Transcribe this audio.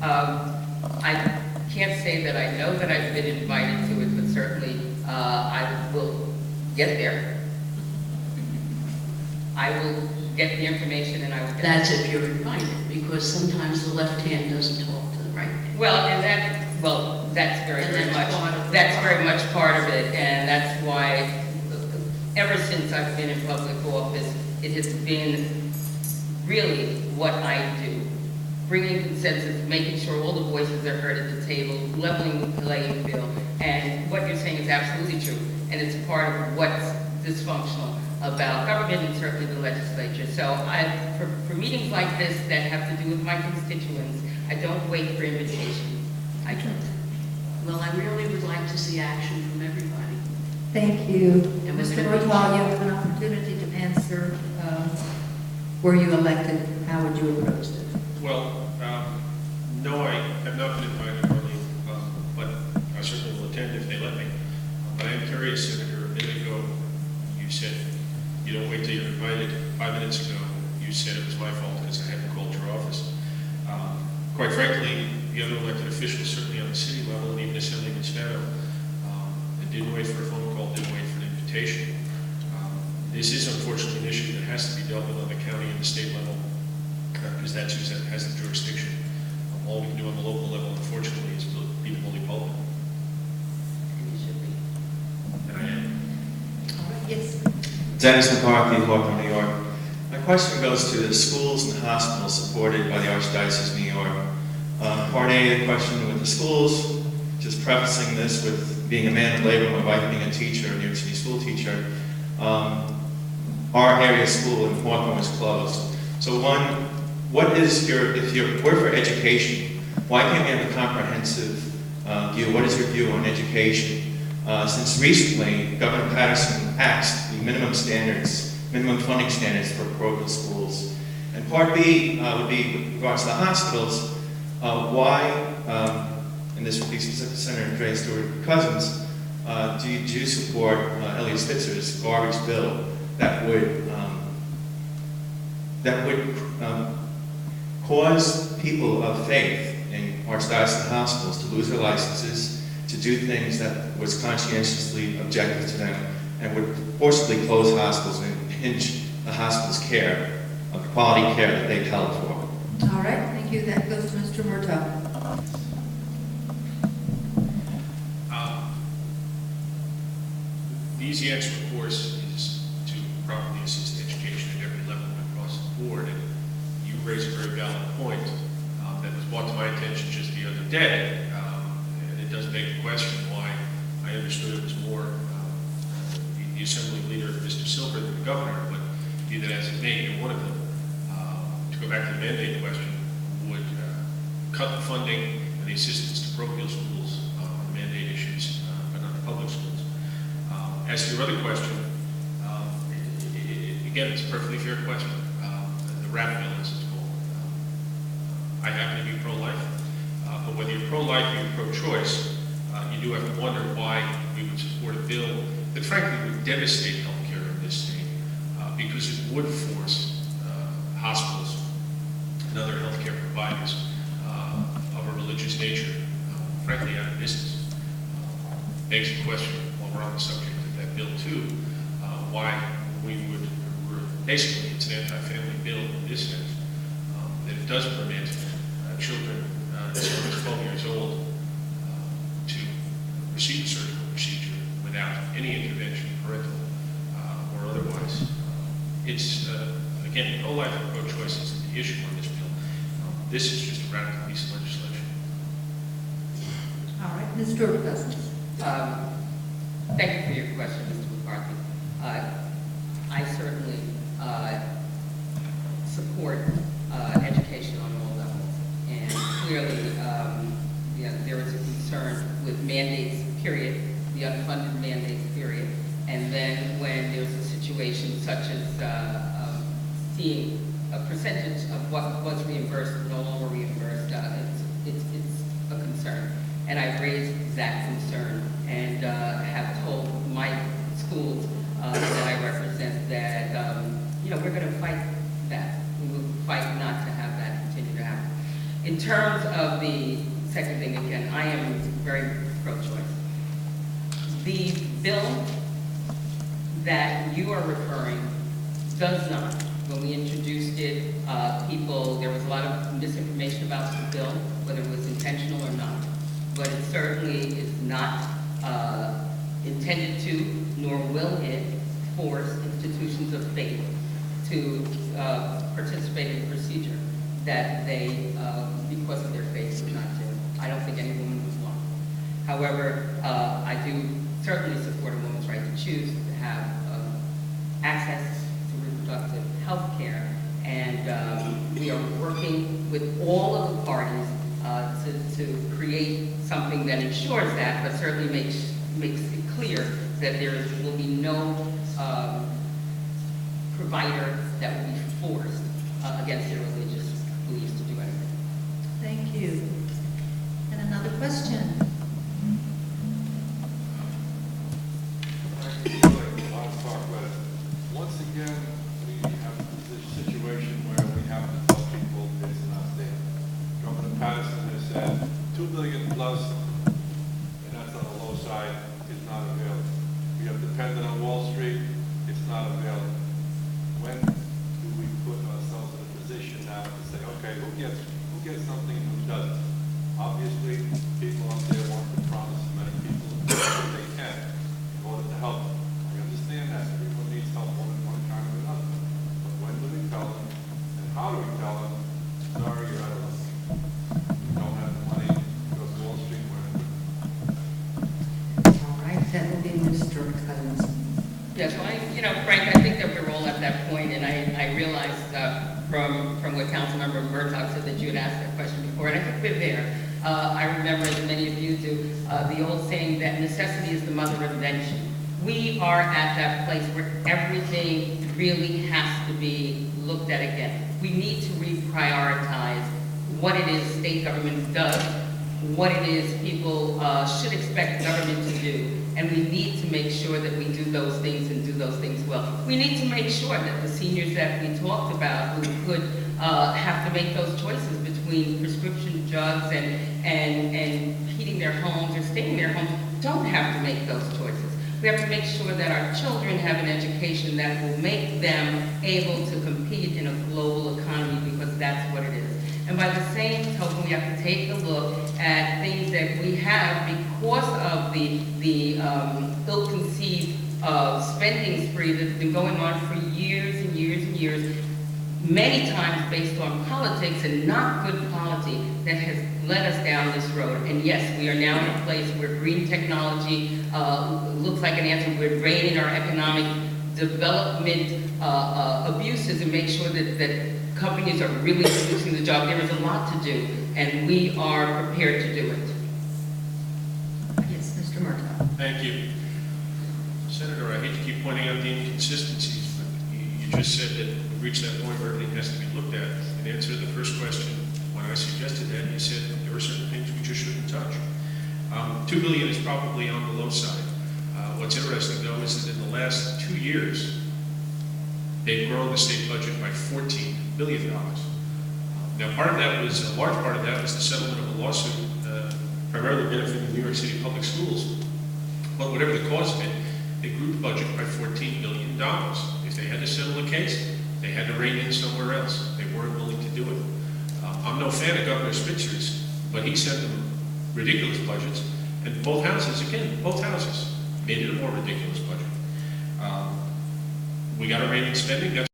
I can't say that I know that I've been invited to it, but certainly I will get there. I will get the information and I will get That's if you're invited, because sometimes the left hand doesn't talk to the right hand. That's very much part of it, and that's why ever since I've been in public office, it has been really what I do. Bringing consensus, making sure all the voices are heard at the table, leveling the playing field, and what you're saying is absolutely true, and it's part of what's dysfunctional about government and certainly the legislature. So for meetings like this that have to do with my constituents, I don't wait for invitations. I don't. Well, I really would like to see action from everybody. Thank you. And Mr. Murtagh, you have an opportunity to answer. Were you elected? How would you approach this? Well, no, I have not been invited, Marlene, but I certainly will attend if they let me. But I am curious, Senator, a minute ago, you said you don't wait till you're invited. 5 minutes ago, you said it was my fault because I hadn't called your office. Quite frankly, the other elected officials, certainly on the city level and even Assemblyman Sparrow, didn't wait for a phone call, didn't wait for an invitation. This is unfortunately an issue that has to be dealt with on the county and the state level, because that's who has the jurisdiction. All we can do on the local level, unfortunately, is be the bully pulpit. And you should be. And I am. Yes. Dennis McCarthy, Hawthorne, New York. My question goes to the schools and hospitals supported by the Archdiocese of New York. Part A, the question with the schools, just prefacing this with being a man of labor, my wife being a teacher, a New York City school teacher. Our area school in Hawthorne was closed. So one, what is if you're for education, why can't we have a comprehensive view? What is your view on education? Since recently, Governor Patterson passed the minimum funding standards for parochial schools. And part B would be with regards to the hospitals, why, and this would be specific to Senator Andrea Stewart Cousins, do you support Elliot Spitzer's garbage bill that would cause people of faith in archdiocesan hospitals to lose their licenses, to do things that was conscientiously objective to them, and would forcibly close hospitals and impinge the hospital's care, of the quality care that they've held for? All right, thank you. That goes to Mr. Murtagh. The easy answer, of course, is to properly assist education at every level across the board. And you raise a very valid point that was brought to my attention just the other day. And it does beg the question why I understood it was more the Assembly leader, Mr. Silver, than the governor, but be that as it may, either one of them, to go back to the mandate question, would cut the funding and the assistance to parochial schools on mandate issues, but not the public schools. As to your other question, again, it's a perfectly fair question. The RAP bill, as it's called. I happen to be pro-life, but whether you're pro-life or you're pro-choice, you do have to wonder why we would support a bill that frankly would devastate healthcare in this state, because it would force hospitals and other healthcare providers of a religious nature, frankly, out of business. Begs the question, while we're on the subject of that bill too, why we would, basically it's an anti-family bill in this sense, that it does permit children as young as 12 years old to receive a surgical procedure without any intervention, parental or otherwise. It's, again, pro-life and pro-choice isn't the issue on this bill. This is just a radical piece of legislation. All right, Ms. Stewart Cousins. Thank you for your question, Mr. McCarthy. I certainly support education on all levels, and clearly, there is a concern with mandates, period, the unfunded mandates, period, and then when there's a situation such as seeing a percentage of what was reimbursed no longer reimbursed, it's a concern. And I've raised that concern and have told my schools that I represent that, we're going to fight that. We will fight not to have that continue to happen. In terms of the second thing, again, I am very pro-choice. The bill that you are referring does not. When we introduced it, there was a lot of misinformation about the bill, whether it was intentional or not. But it certainly is not intended to, nor will it, force institutions of faith to participate in a procedure that they, because of their faith, would not do. I don't think any woman would want. However, I do certainly support a woman's right to choose to have access to reproductive health care, and we are working with all of the parties to create something that ensures that, but certainly makes it clear that there will be no provider that will be forced against their religious beliefs to do anything. Thank you. And another question? Once again, we have this situation where we have to tell people it's not there. Governor Patterson has said 2 billion plus, and that's on the low side, is not available. We have depended on Wall Street, it's not available. When do we put ourselves in a position now to say, okay, who gets something and who doesn't? Obviously, people out there want to promise many people that they can in order to help them. I understand that everyone needs help one kind or another. But when do we tell them, and how do we tell them, sorry, you're out of luck. You don't have the money, go to Wall Street, whatever. All right, that will be Mr. Cousins. Yeah, so Frank, I think that we're all at that point, and I realized from what Councilmember Murtagh said that you had asked that question before, and I think we're there. I remember, as many of you do, the old saying that necessity is the mother of invention. We are at that place where everything really has to be looked at again. We need to reprioritize what it is state government does, what it is people should expect government to do, and we need to make sure that we do those things and do those things well. We need to make sure that the seniors that we talked about who could have to make those choices between prescription drugs and heating their homes or staying in their homes don't have to make those choices. We have to make sure that our children have an education that will make them able to compete in a global economy, because that's what it is. And by the same token, we have to take a look at things that we have because of the ill-conceived spending spree that's been going on for years and years and years, many times based on politics and not good policy, that has led us down this road. And yes, we are now in a place where green technology looks like an answer. We're reining our economic development abuses and make sure that companies are really producing the job. There is a lot to do, and we are prepared to do it. Yes, Mr. Murtaugh. Thank you. Senator, I hate to keep pointing out the inconsistencies, but you just said that we reached that point where everything has to be looked at. In answer to the first question, when I suggested that, you said there were certain things we just shouldn't touch. $2 billion is probably on the low side. What's interesting, though, is that in the last 2 years, they've grown the state budget by $14 billion. Now, a large part of that was the settlement of a lawsuit, primarily benefiting New York City public schools. But whatever the cause of it, they grew the budget by $14 billion. If they had to settle a case, they had to rein in somewhere else. They weren't willing to do it. I'm no fan of Governor Spitzer's, but he sent them ridiculous budgets, and both houses made it a more ridiculous budget. We got to rein in spending. That's